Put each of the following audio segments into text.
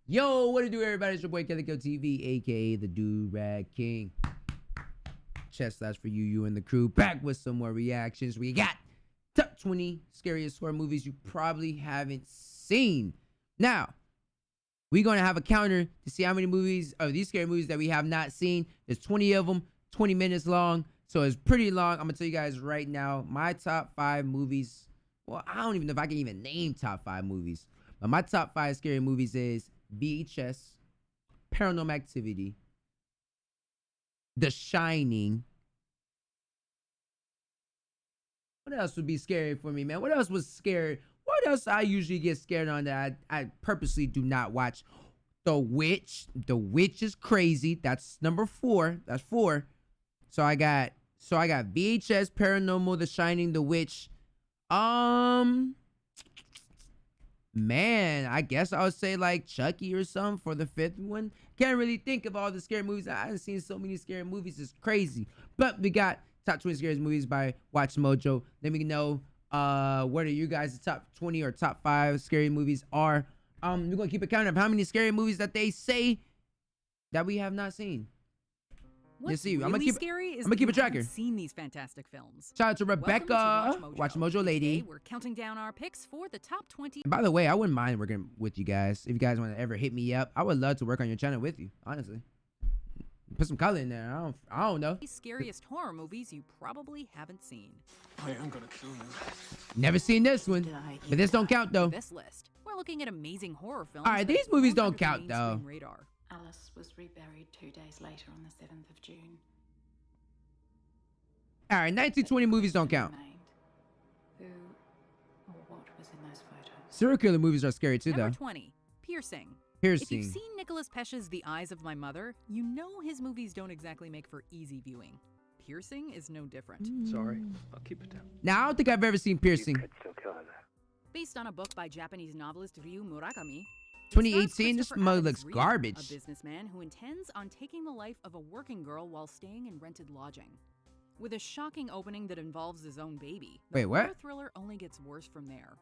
Yo, what it do, everybody? It's your boy Calico TV, aka the Do-Rag King. Chest slash for you and the crew. Back with some more reactions. We got top 20 scariest horror movies you probably haven't seen. Now, we're going to have a counter to see how many movies of these scary movies that we have not seen. There's 20 of them, 20 minutes long. So it's pretty long. I'm going to tell you guys right now, my top 5 movies. Well, I don't even know if I can even name top 5 movies. But my top 5 scary movies is VHS, Paranormal Activity, The Shining. What else would be scary for me, man? What else was scary? What else I usually get scared on that I purposely do not watch? The Witch. The Witch is crazy. That's number 4. That's 4. So I got VHS, Paranormal, The Shining, The Witch. Man, I guess I would say like Chucky or something for the 5th one. Can't really think of all the scary movies. I haven't seen so many scary movies. It's crazy. But we got top 20 scariest movies by Watch Mojo. Let me know what are you guys' top 20 or top 5 scary movies are. We're gonna keep a count of how many scary movies that they say that we have not seen. What's I'm really gonna keep scary is I'm gonna keep a that you tracker. haven't seen these fantastic films. Shout out to Rebecca, Welcome to Watch Mojo lady. Today we're counting down our picks for the top 20. And by the way, I wouldn't mind working with you guys. If you guys want to ever hit me up, I would love to work on your channel with you, honestly. Put some color in there. I don't know. Scariest horror movies you probably haven't seen. I am gonna kill you. Never seen this one, but this don't count though. This list, we're looking at amazing horror films. All right, that these movies flown don't under the count though. mainstream radar. Alice was reburied 2 days later on the 7th of June. All right, 1920 movies don't count. Who or what was in those photos? Serial killer movies are scary too, Number though. 20, Piercing. If Piercing. you've seen Nicolas Pesce's The Eyes of My Mother, you know his movies don't exactly make for easy viewing. Piercing is no different. Sorry, I'll keep it down. Now, I don't think I've ever seen Piercing. You could still kill her there. Based on a book by Japanese novelist Ryu Murakami, 2018, this Christopher mug Adams looks Reed, garbage. A businessman who intends on taking the life of a working girl while staying in rented lodging. With a shocking opening that involves his own baby, the Wait, what? horror thriller only gets worse from there.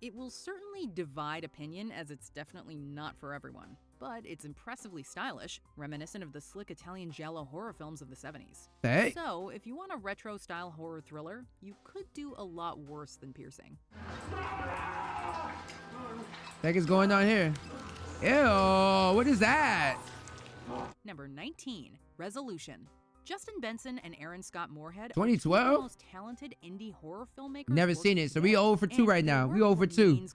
It will certainly divide opinion, as it's definitely not for everyone, but it's impressively stylish, reminiscent of the slick Italian giallo horror films of the 70s. Hey. So, if you want a retro-style horror thriller, you could do a lot worse than Piercing. Heck is going on here? Ew, what is that? Number 19, Resolution. Justin Benson and Aaron Scott Moorhead are 2012? two of the most talented indie horror filmmakers. Never seen it, so we 0 for 2 right now. We 0 for 2.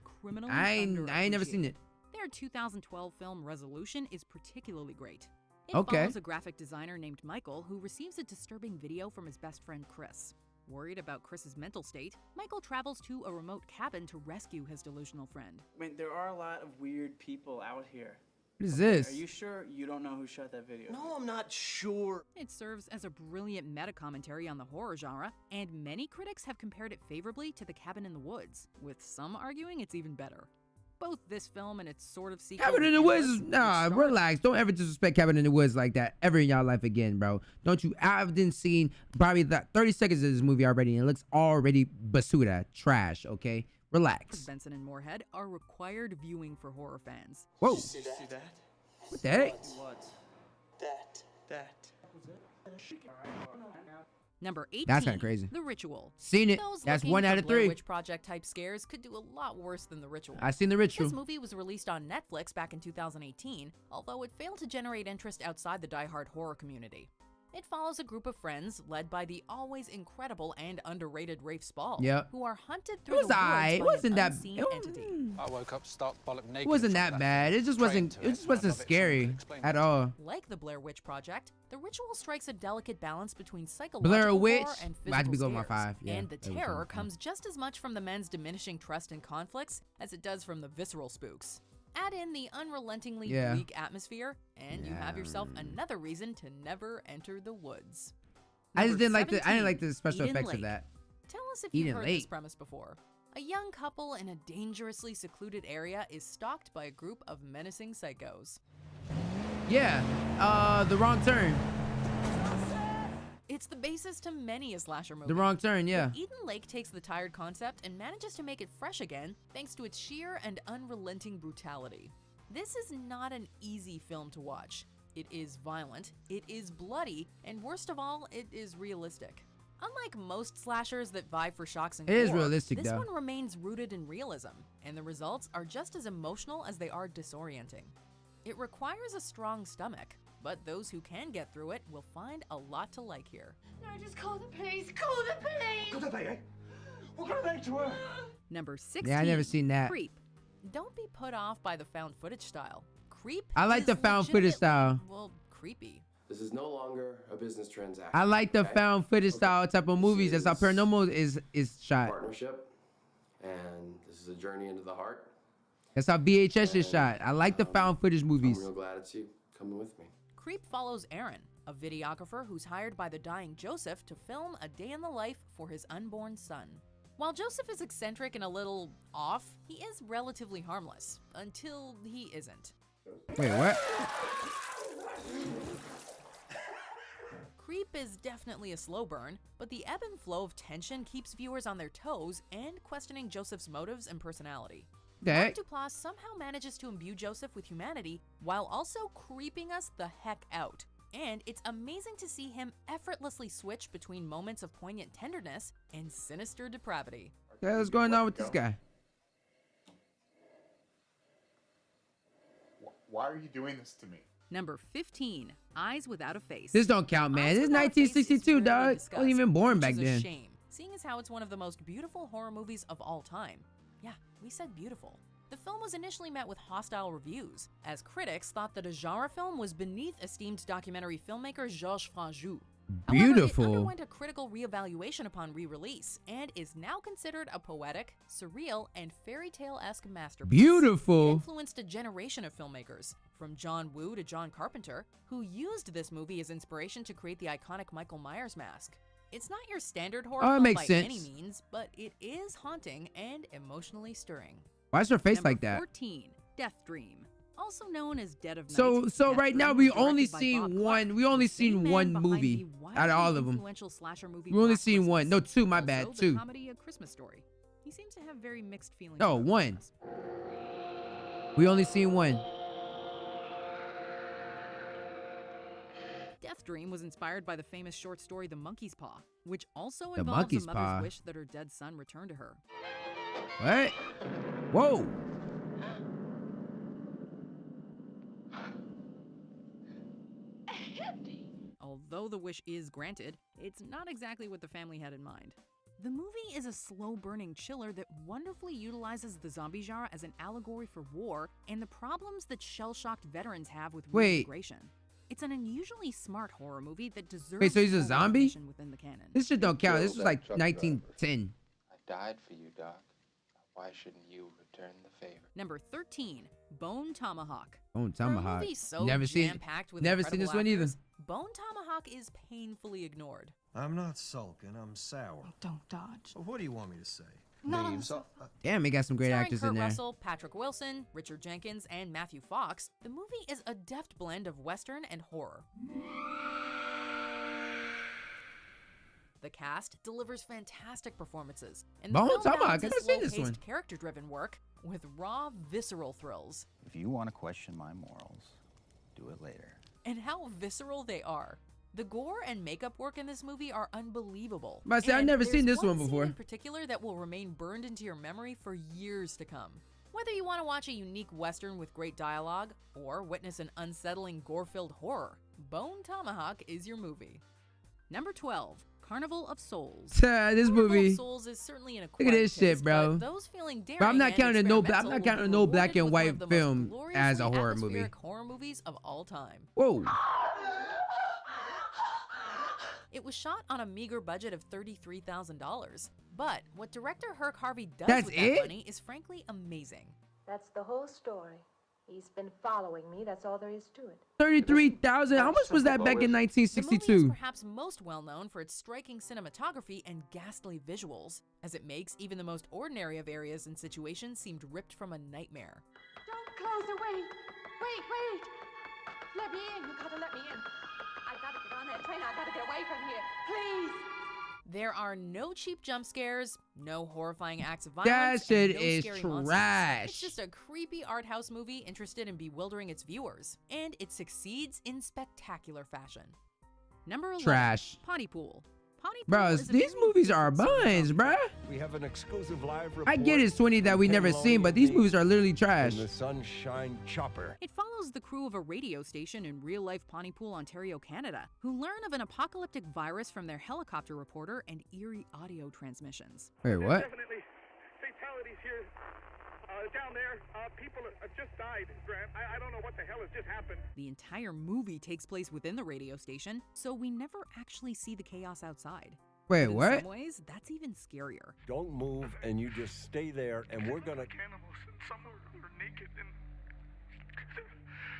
I ain't never seen it. Their 2012 film Resolution is particularly great. It Okay. follows a graphic designer named Michael who receives a disturbing video from his best friend Chris. Worried about Chris's mental state, Michael travels to a remote cabin to rescue his delusional friend. I mean, there are a lot of weird people out here. What is this? Are you sure you don't know who shot that video? No, I'm not sure. It serves as a brilliant meta-commentary on the horror genre, and many critics have compared it favorably to The Cabin in the Woods, with some arguing it's even better. Both this film and its sort of sequel... Cabin in the Woods? Nah, relax. Don't ever disrespect Cabin in the Woods like that ever in y'all life again, bro. Don't you? I've been seeing probably that 30 seconds of this movie already, and it looks already basura, trash, okay? Relax. Benson and Moorhead are required viewing for horror fans. Whoa. See that? What the heck? What? That. Number 18, That's kinda crazy. The Ritual. Seen it. Those That's looking 1 for out of Blair 3. Witch Project type scares could do a lot worse than The Ritual. I seen The Ritual. This movie was released on Netflix back in 2018, although it failed to generate interest outside the die-hard horror community. It follows a group of friends led by the always incredible and underrated Rafe Spall, Yep. who are hunted It through was the woods alright. by It wasn't an that. unseen entity. I woke up stark bollock naked. It wasn't that bad. It just wasn't. It just wasn't scary at all. Like the Blair Witch Project, The Ritual strikes a delicate balance between psychological Blair Witch. horror and I had to physical be going with my scares. 5. Yeah, And the that was terror fun. comes just as much from the men's diminishing trust in conflicts as it does from the visceral spooks. Add in the unrelentingly bleak atmosphere, and you have yourself another reason to never enter the woods. I just Number didn't like the. I didn't 17, like the special Eden effects of Lake. that. Tell us if Eden you've heard Lake. this premise before. A young couple in a dangerously secluded area is stalked by a group of menacing psychos. Yeah. The Wrong Turn. It's the basis to many a slasher movie. The Wrong Turn, yeah. But Eden Lake takes the tired concept and manages to make it fresh again thanks to its sheer and unrelenting brutality. This is not an easy film to watch. It is violent, it is bloody, and worst of all, it is realistic. Unlike most slashers that vie for shocks and gore, It is realistic, this though. one remains rooted in realism, and the results are just as emotional as they are disorienting. It requires a strong stomach, but those who can get through it will find a lot to like here. No, just call the police. Call the police. What are they, eh? What are they to her? Number 16. Yeah, I never seen that. Creep. Don't be put off by the found footage style. Creep I like is the found footage style. Well, creepy. This is no longer a business transaction. I like the okay? found footage style type of movies. That's how This is Paranormal is shot. Partnership, and this is a journey into the heart. That's how VHS is And, shot. I like the found footage movies. I'm real glad it's you coming with me. Creep follows Aaron, a videographer who's hired by the dying Joseph to film a day in the life for his unborn son. While Joseph is eccentric and a little off, he is relatively harmless, until he isn't. Wait, what? Creep is definitely a slow burn, but the ebb and flow of tension keeps viewers on their toes and questioning Joseph's motives and personality. Okay. Mark Duplass somehow manages to imbue Joseph with humanity while also creeping us the heck out. And it's amazing to see him effortlessly switch between moments of poignant tenderness and sinister depravity. Okay, what's going on with this guy? Why are you doing this to me? Number 15, Eyes Without a Face. This don't count, man. Eyes This is Without a Face is 1962, rarely dog. I discussed, wasn't even born which back is a then. shame, seeing as how it's one of the most beautiful horror movies of all time. Yeah, we said beautiful. The film was initially met with hostile reviews, as critics thought that a genre film was beneath esteemed documentary filmmaker Georges Franju. However, Beautiful. it underwent a critical reevaluation upon re-release and is now considered a poetic, surreal, and fairy tale-esque masterpiece. It Beautiful. influenced a generation of filmmakers, from John Woo to John Carpenter, who used this movie as inspiration to create the iconic Michael Myers mask. It's not your standard horror Oh, it film makes by sense. any means, but it is haunting and emotionally stirring. Why is her face Number like that? 14, Death Dream, also known as Dead of Night. So Death right now Dream we was only directed by seen Bob one. Clark, We only the same seen man one behind movie the out of all wildly of them. influential slasher movie We only Black seen one. Christmas. No, two. My bad. Also, Two. the comedy A Christmas Story. He seems to have very mixed feelings. No, about one. Christmas. We only seen one. Death Dream was inspired by the famous short story The Monkey's Paw, which also The involves Monkey's a mother's Paw. wish that her dead son return to her. What? Whoa. Although the wish is granted, it's not exactly what the family had in mind. The movie is a slow-burning chiller that wonderfully utilizes the zombie genre as an allegory for war and the problems that shell-shocked veterans have with Wait. reintegration. It's an unusually smart horror movie that deserves Wait, so he's a full zombie? recognition within the canon. This shit don't count. This was like 1910. I died for you, Doc. Why shouldn't you return the favor? Number 13, Bone Tomahawk. Bone For a Tomahawk. movie so Never seen. jam-packed with Never seen this one incredible either. actors, Bone Tomahawk is painfully ignored. I'm not sulking, I'm sour. Don't dodge. Well, what do you want me to say? No. Leaves. Damn, he got some great Starring actors Kurt in there. Russell, Patrick Wilson, Richard Jenkins, and Matthew Fox, the movie is a deft blend of Western and horror. The cast delivers fantastic performances, and the Bone film Tomahawk, balances I've never seen this slow-paced, one. character-driven work with raw, visceral thrills. If you want to question my morals, do it later. And how visceral they are. The gore and makeup work in this movie are unbelievable. But see, I've And never there's seen this one scene before. in particular that will remain burned into your memory for years to come. Whether you want to watch a unique Western with great dialogue or witness an unsettling gore-filled horror, Bone Tomahawk is your movie. Number 12, Carnival of Souls. This Carnival movie. of Souls is certainly an Look acquired at this shit, taste, bro. but those feeling daring But I'm not and counting no. I'm experimental not will counting be no black rewarded and with one white of the most film as a gloriously horror movie. atmospheric horror movies of all time. Whoa. It was shot on a meager budget of $33,000, but what director Herc Harvey does That's with it? that money is frankly amazing. That's the whole story. He's been following me. That's all there is to it. 33,000. How much was that back in The movie is 1962? perhaps most well known for its striking cinematography and ghastly visuals, as it makes even the most ordinary of areas and situations seem ripped from a nightmare. Don't close the way. Wait. Let me in. You gotta let me in. I gotta get on that train. I gotta get away from here. Please. There are no cheap jump scares, no horrifying acts of That violence, shit and no is scary monsters. trash. It's just a creepy art house movie interested in bewildering its viewers, and it succeeds in spectacular fashion. Number 11, Trash. Pontypool. Pontypool Bro, is a these very movies are different sort of buns, zombie bruh. We have an exclusive live report. I get it's 20 that we never seen, but these movies are literally trash. The Sunshine Chopper. It follows the crew of a radio station in real-life Pontypool, Ontario, Canada, who learn of an apocalyptic virus from their helicopter reporter and eerie audio transmissions. Wait, what? Definitely fatalities here. Down there, people have just died, Grant. I don't know what the hell has just happened. The entire movie takes place within the radio station, so we never actually see the chaos outside. Wait, In what? some ways, that's even scarier. Don't move, and you just stay there, and we're gonna... Cannibals, and some are naked, and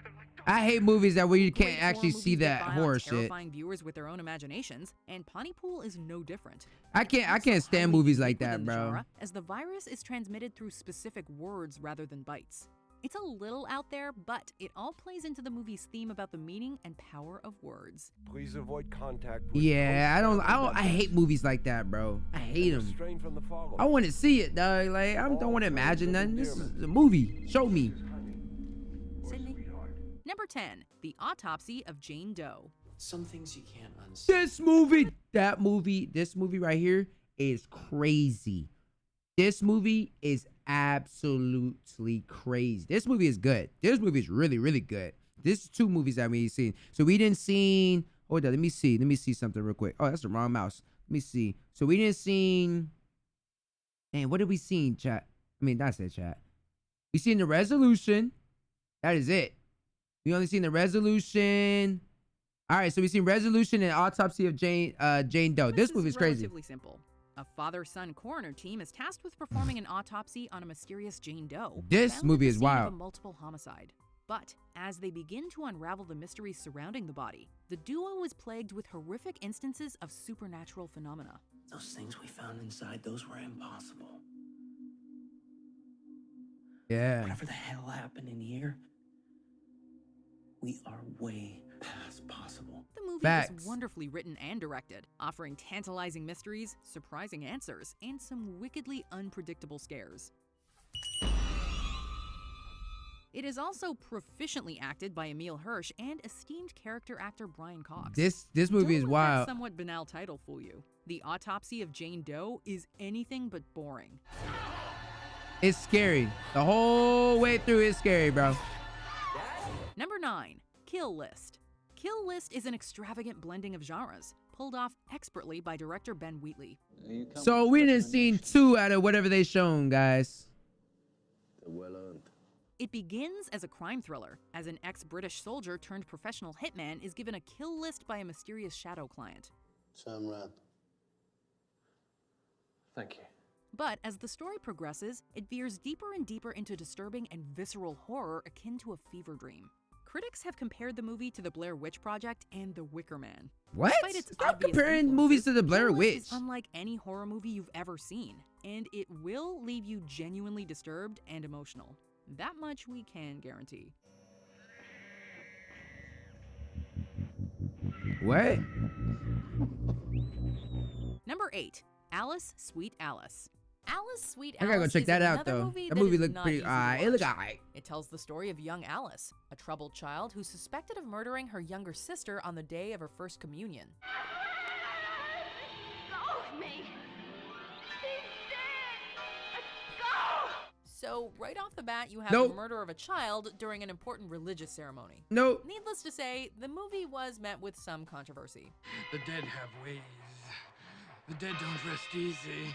they're like I hate movies that where you Great can't actually horror see movies that get by on horror shit. terrifying viewers with their own imaginations, and Pontypool is no different. I can't stand Highly movies like unique that, within the bro. genre, as the virus is transmitted through specific words rather than bites. It's a little out there, but it all plays into the movie's theme about the meaning and power of words. Please avoid contact with Yeah, I hosts and I hate members. movies like that, bro. I hate And them. restrain from the following. I want to see it, dog. Like, I don't want to imagine nothing. This is a movie. Show me. Number 10, The Autopsy of Jane Doe. Some things you can't unsee. This movie right here is crazy. This movie is absolutely crazy. This movie is good. This movie is really, really good. This is two movies that we've seen. So we didn't see. Hold on, let me see. Let me see something real quick. Oh, that's the wrong mouse. Let me see. So we didn't see. Man, what did we see, chat? I mean, that's it, chat. We seen The Resolution. That is it. We only seen The Resolution. All right, so we seen Resolution and Autopsy of Jane Doe. This movie is crazy. Relatively simple. A father-son coroner team is tasked with performing an autopsy on a mysterious Jane Doe. This found at movie the is scene of wild. a multiple homicide. But as they begin to unravel the mysteries surrounding the body, the duo is plagued with horrific instances of supernatural phenomena. Those things we found inside, those were impossible. Yeah. Whatever the hell happened in here, we are way past possible. The movie Facts. is wonderfully written and directed, offering tantalizing mysteries, surprising answers, and some wickedly unpredictable scares. It is also proficiently acted by Emile Hirsch and esteemed character actor Brian Cox. This movie is Don't let that wild. somewhat banal title fool you. The Autopsy of Jane Doe is anything but boring. It's scary. The whole way through it's scary, bro. Number 9, Kill List. Kill List is an extravagant blending of genres, pulled off expertly by director Ben Wheatley. So we didn't seen 2 out of whatever they shown, guys. Well earned. It begins as a crime thriller, as an ex-British soldier turned professional hitman is given a kill list by a mysterious shadow client. Sam Rapp. Thank you. But as the story progresses, it veers deeper and deeper into disturbing and visceral horror akin to a fever dream. Critics have compared the movie to the Blair Witch Project and The Wicker Man. What? Despite its Stop obvious comparing movies to the influences, Blair Kill List Witch. is unlike any horror movie you've ever seen, and it will leave you genuinely disturbed and emotional. That much we can guarantee. What? Number 8, Alice, Sweet Alice. Alice, Sweet I Alice gotta go check is that out, another though. movie That that movie is looked not pretty. easy to It looked watch. alright. It tells the story of young Alice, a troubled child who's suspected of murdering her younger sister on the day of her first communion. Go with me. She's dead. Let's go. So, right off the bat, you have Nope. the murder of a child during an important religious ceremony. Nope. Needless to say, the movie was met with some controversy. The dead have ways. The dead don't rest easy.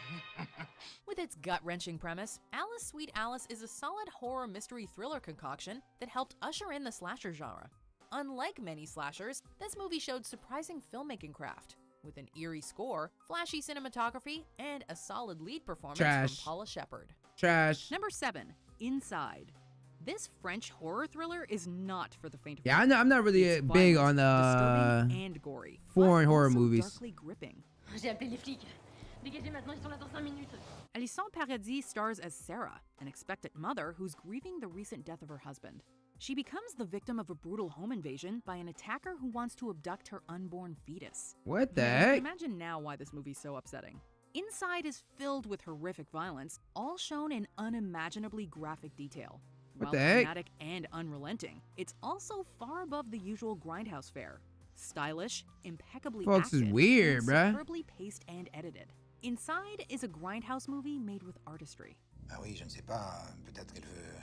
With its gut-wrenching premise, Alice, Sweet Alice is a solid horror mystery thriller concoction that helped usher in the slasher genre. Unlike many slashers, this movie showed surprising filmmaking craft, with an eerie score, flashy cinematography, and a solid lead performance Trash. from Paula Shepherd. Trash. Number 7, Inside. This French horror thriller is not for the faint of Yeah, heart. I'm not really It's big violent, on disturbing, and gory, foreign but horror also movies. darkly gripping. J'ai appelé les flics. Dégagez maintenant, ils sont là dans 5 minutes. Alison Paradis stars as Sarah, an expectant mother who's grieving the recent death of her husband. She becomes the victim of a brutal home invasion by an attacker who wants to abduct her unborn fetus. What the You heck? can imagine now why this movie's so upsetting. Inside is filled with horrific violence, all shown in unimaginably graphic detail. What While the heck? dramatic and unrelenting, it's also far above the usual grindhouse fare. Stylish, impeccably Folks is acted, weird, and bruh. superbly paced and edited. Inside is a grindhouse movie made with artistry. Ah oui, je ne sais pas. Peut-être qu'elle veut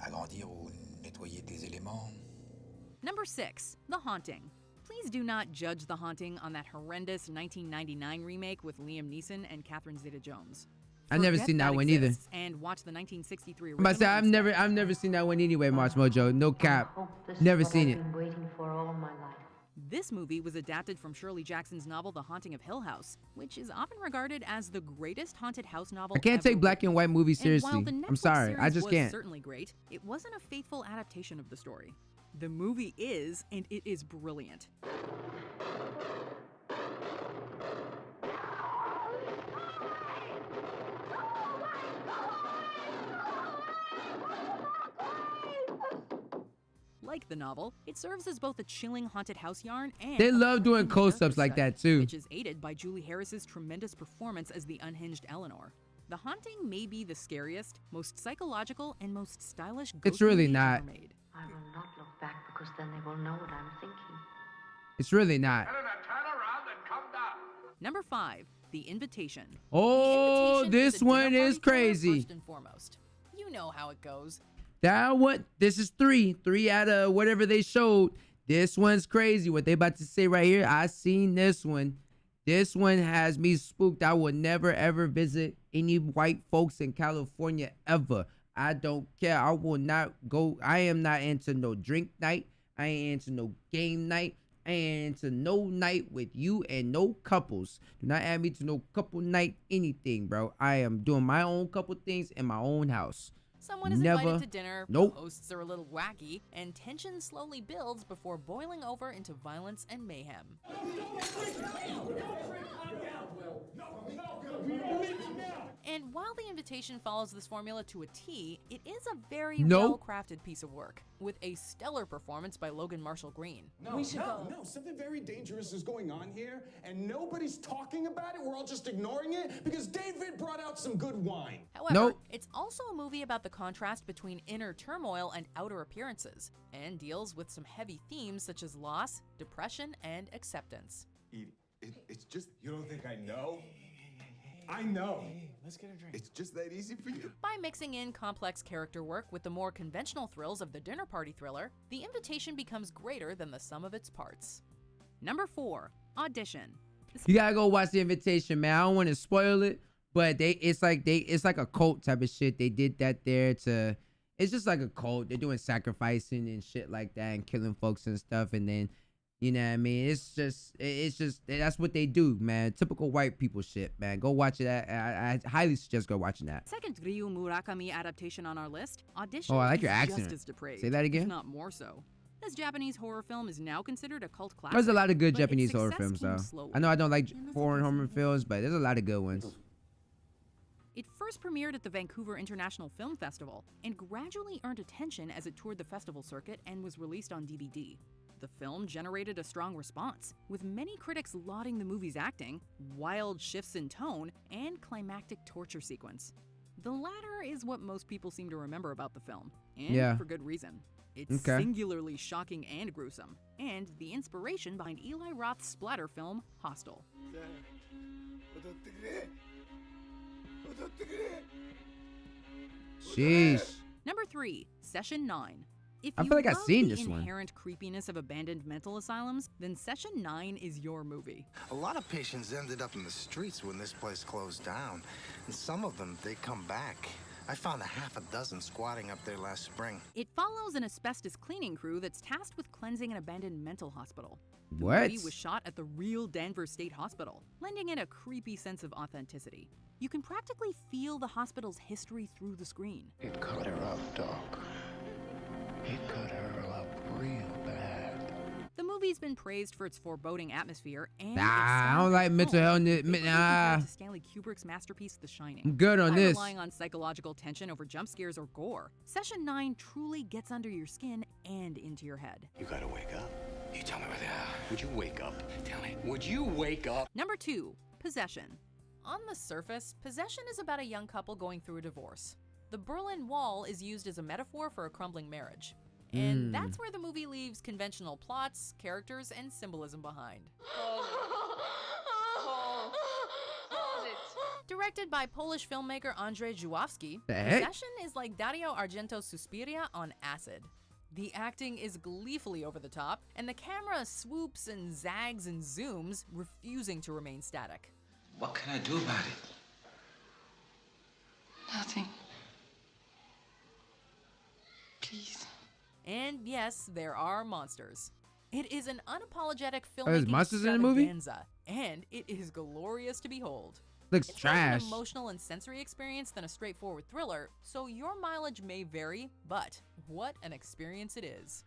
agrandir ou nettoyer des éléments. Number 6, The Haunting. Please do not judge The Haunting on that horrendous 1999 remake with Liam Neeson and Catherine Zeta-Jones. I've never Forget seen that one either. exists And watch the 1963 I'm original. about to say I've never seen that one anyway, March Mojo. No cap. Never seen it. I've been waiting for all my life. This movie was adapted from Shirley Jackson's novel The Haunting of Hill House, which is often regarded as the greatest haunted house novel I can't ever take black and white movies written. And seriously. while the I'm Netflix sorry. I series just was can't. certainly great, it wasn't a faithful adaptation of the story. The movie is, and it is brilliant. Like the novel, it serves as both a chilling haunted house yarn and They a love doing frightening close-ups character like study, that, too. which is aided by Julie Harris's tremendous performance as the unhinged Eleanor. The Haunting may be the scariest, most psychological, and most stylish ghost It's really movie not. ever made. I will not look back because then they will know what I'm thinking. It's really not. Turn around and come down. Number 5, The Invitation. Oh, The Invitation this is a dinner one party is thriller crazy. First and foremost, you know how it goes. That one, this is three out of whatever they showed. This one's crazy. What they about to say right here, I seen this one. This one has me spooked. I will never ever visit any white folks in California ever. I don't care. I will not go. I am not into no drink night. I ain't into no game night. I ain't into no night with you and no couples. Do not add me to no couple night anything, bro. I am doing my own couple things in my own house. Someone is Never. invited to dinner, Nope. the hosts are a little wacky, and tension slowly builds before boiling over into violence and mayhem. And while The Invitation follows this formula to a T, it is a very Nope. well-crafted piece of work, with a stellar performance by Logan Marshall Green. No, something very dangerous is going on here, and nobody's talking about it. We're all just ignoring it because David brought out some good wine. However, Nope. it's also a movie about the contrast between inner turmoil and outer appearances, and deals with some heavy themes such as loss, depression, and acceptance. It's just, you don't think I know? I know. Let's get a drink. It's just that easy for you. By mixing in complex character work with the more conventional thrills of the dinner party thriller, The Invitation becomes greater than the sum of its parts. Number 4, Audition. You gotta go watch The Invitation, man. I don't want to spoil it, but it's like a cult type of shit. They did that there to. It's just like a cult. They're doing sacrificing and shit like that and killing folks and stuff, and then. You know what I mean? It's just that's what they do, man. Typical white people shit, man. Go watch it. I highly suggest go watching that. Second Ryu Murakami adaptation on our list, Audition Oh, I like is your just accent. as depraved, Say that again? if not more so. This Japanese horror film is now considered a cult classic. There's a lot of good but its Japanese horror success films, came though. slowly. I know I don't like foreign horror films, but there's a lot of good ones. It first premiered at the Vancouver International Film Festival and gradually earned attention as it toured the festival circuit and was released on DVD. The film generated a strong response, with many critics lauding the movie's acting, wild shifts in tone, and climactic torture sequence. The latter is what most people seem to remember about the film, and Yeah. for good reason. It's Okay. singularly shocking and gruesome, and the inspiration behind Eli Roth's splatter film, Hostel. Sheesh. Number 3, Session 9. If I you feel like I've love seen the this one. inherent creepiness of abandoned mental asylums, then Session 9 is your movie. A lot of patients ended up in the streets when this place closed down. And some of them, they come back. I found a half a dozen squatting up there last spring. It follows an asbestos cleaning crew that's tasked with cleansing an abandoned mental hospital. The What? movie was shot at the real Denver State Hospital, lending it a creepy sense of authenticity. You can practically feel the hospital's history through the screen. It cut her up, Doc. It cut her up real bad. The movie's movie's been praised for its foreboding atmosphere and I don't like mental health. to Stanley Kubrick's masterpiece, The Shining. I'm good on By this. relying on psychological tension over jump scares or gore, Session 9 truly gets under your skin and into your head. You gotta wake up. You tell me where they are. Would you wake up? Tell me. Would you wake up? Number 2, Possession. On the surface, Possession is about a young couple going through a divorce. The Berlin Wall is used as a metaphor for a crumbling marriage. And that's where the movie leaves conventional plots, characters, and symbolism behind. Directed by Polish filmmaker Andrzej Żuławski, Possession is like Dario Argento's Suspiria on acid. The acting is gleefully over the top, and the camera swoops and zags and zooms, refusing to remain static. What can I do about it? Nothing. Please. And yes, there are monsters. It is an unapologetic there's filmmaking monsters in the movie? extravaganza, and it is glorious to behold. Looks It's trash. more of an emotional and sensory experience than a straightforward thriller, so your mileage may vary, but what an experience it is.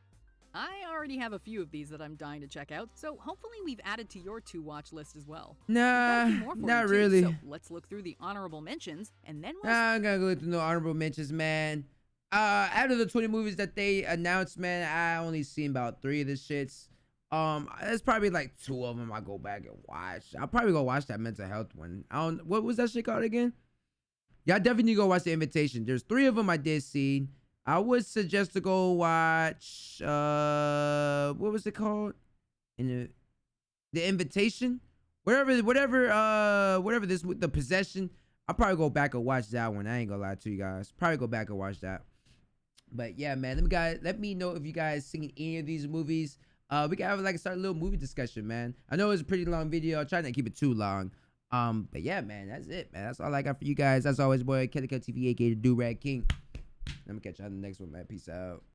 I already have a few of these that I'm dying to check out, so hopefully we've added to your to-watch list as well. Nah, We've got a few more for not you too, really. So let's look through the honorable mentions, and then we'll I'm gonna go through no honorable mentions, man. Out of the 20 movies that they announced, man, I only seen about 3 of the shits. There's probably like 2 of them I go back and watch. I'll probably go watch that mental health one. What was that shit called again? Yeah, I definitely need to go watch The Invitation. There's 3 of them I did see. I would suggest to go watch, what was it called? The Invitation? Whatever this with The Possession. I'll probably go back and watch that one. I ain't gonna lie to you guys. Probably go back and watch that. But yeah, man, let me know if you guys seen any of these movies. We can have like start a little movie discussion, man. I know it's a pretty long video. I'm trying to keep it too long. But yeah, man, that's it, man. That's all I got for you guys. As always, boy, Calico TV, aka the Do Rag King. Let me catch you on the next one, man. Peace out.